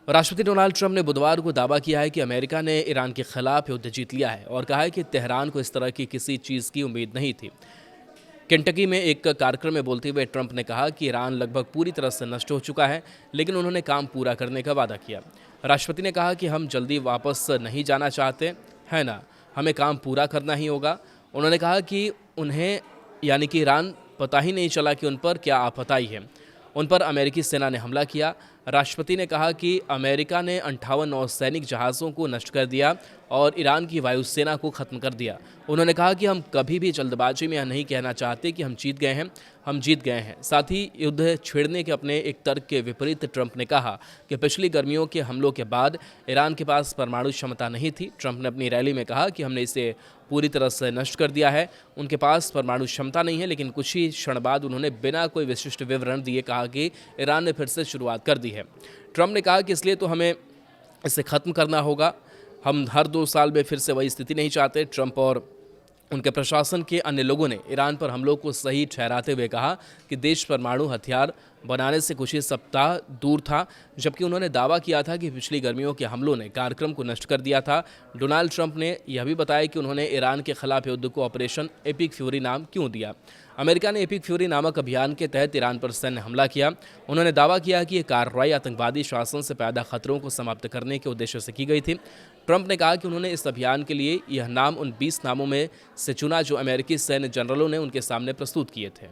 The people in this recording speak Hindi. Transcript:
राष्ट्रपति डोनाल्ड ट्रंप ने बुधवार को दावा किया है कि अमेरिका ने ईरान के खिलाफ युद्ध जीत लिया है और कहा है कि तेहरान को इस तरह की किसी चीज़ की उम्मीद नहीं थी। केंटकी में एक कार्यक्रम में बोलते हुए ट्रंप ने कहा कि ईरान लगभग पूरी तरह से नष्ट हो चुका है, लेकिन उन्होंने काम पूरा करने का वादा किया। राष्ट्रपति ने कहा कि हम जल्दी वापस नहीं जाना चाहते हैं ना, हमें काम पूरा करना ही होगा। उन्होंने कहा कि उन्हें यानी कि ईरान पता ही नहीं चला कि उन पर क्या आफत आई है। उन पर अमेरिकी सेना ने हमला किया। राष्ट्रपति ने कहा कि अमेरिका ने 58 नौसैनिक जहाज़ों को नष्ट कर दिया और ईरान की वायुसेना को ख़त्म कर दिया। उन्होंने कहा कि हम कभी भी जल्दबाजी में यह नहीं कहना चाहते कि हम जीत गए हैं, हम जीत गए हैं। साथ ही युद्ध छेड़ने के अपने एक तर्क के विपरीत ट्रंप ने कहा कि पिछली गर्मियों के हमलों के बाद ईरान के पास परमाणु क्षमता नहीं थी। ट्रंप ने अपनी रैली में कहा कि हमने इसे पूरी तरह से नष्ट कर दिया है। उनके पास परमाणु क्षमता नहीं है, लेकिन कुछ ही क्षण बाद उन्होंने बिना कोई विशिष्ट विवरण दिए कहा कि ईरान ने फिर से शुरुआत कर दी है। ट्रंप ने कहा कि इसलिए तो हमें इसे ख़त्म करना होगा। हम हर 2 साल में फिर से वही स्थिति नहीं चाहते। ट्रंप और उनके प्रशासन के अन्य लोगों ने ईरान पर हमलों को सही ठहराते हुए कहा कि देश परमाणु हथियार बनाने से कुछ ही सप्ताह दूर था, जबकि उन्होंने दावा किया था कि पिछली गर्मियों के हमलों ने कार्यक्रम को नष्ट कर दिया था। डोनाल्ड ट्रंप ने यह भी बताया कि उन्होंने ईरान के खिलाफ युद्ध को ऑपरेशन एपिक फ्यूरी नाम क्यों दिया। अमेरिका ने एपिक फ्यूरी नामक अभियान के तहत ईरान पर सैन्य हमला किया। उन्होंने दावा किया कि यह कार्रवाई आतंकवादी शासन से पैदा खतरों को समाप्त करने के उद्देश्य से की गई थी। ट्रंप ने कहा कि उन्होंने इस अभियान के लिए यह नाम उन 20 नामों में से चुना जो अमेरिकी सैन्य जनरलों ने उनके सामने प्रस्तुत किए थे।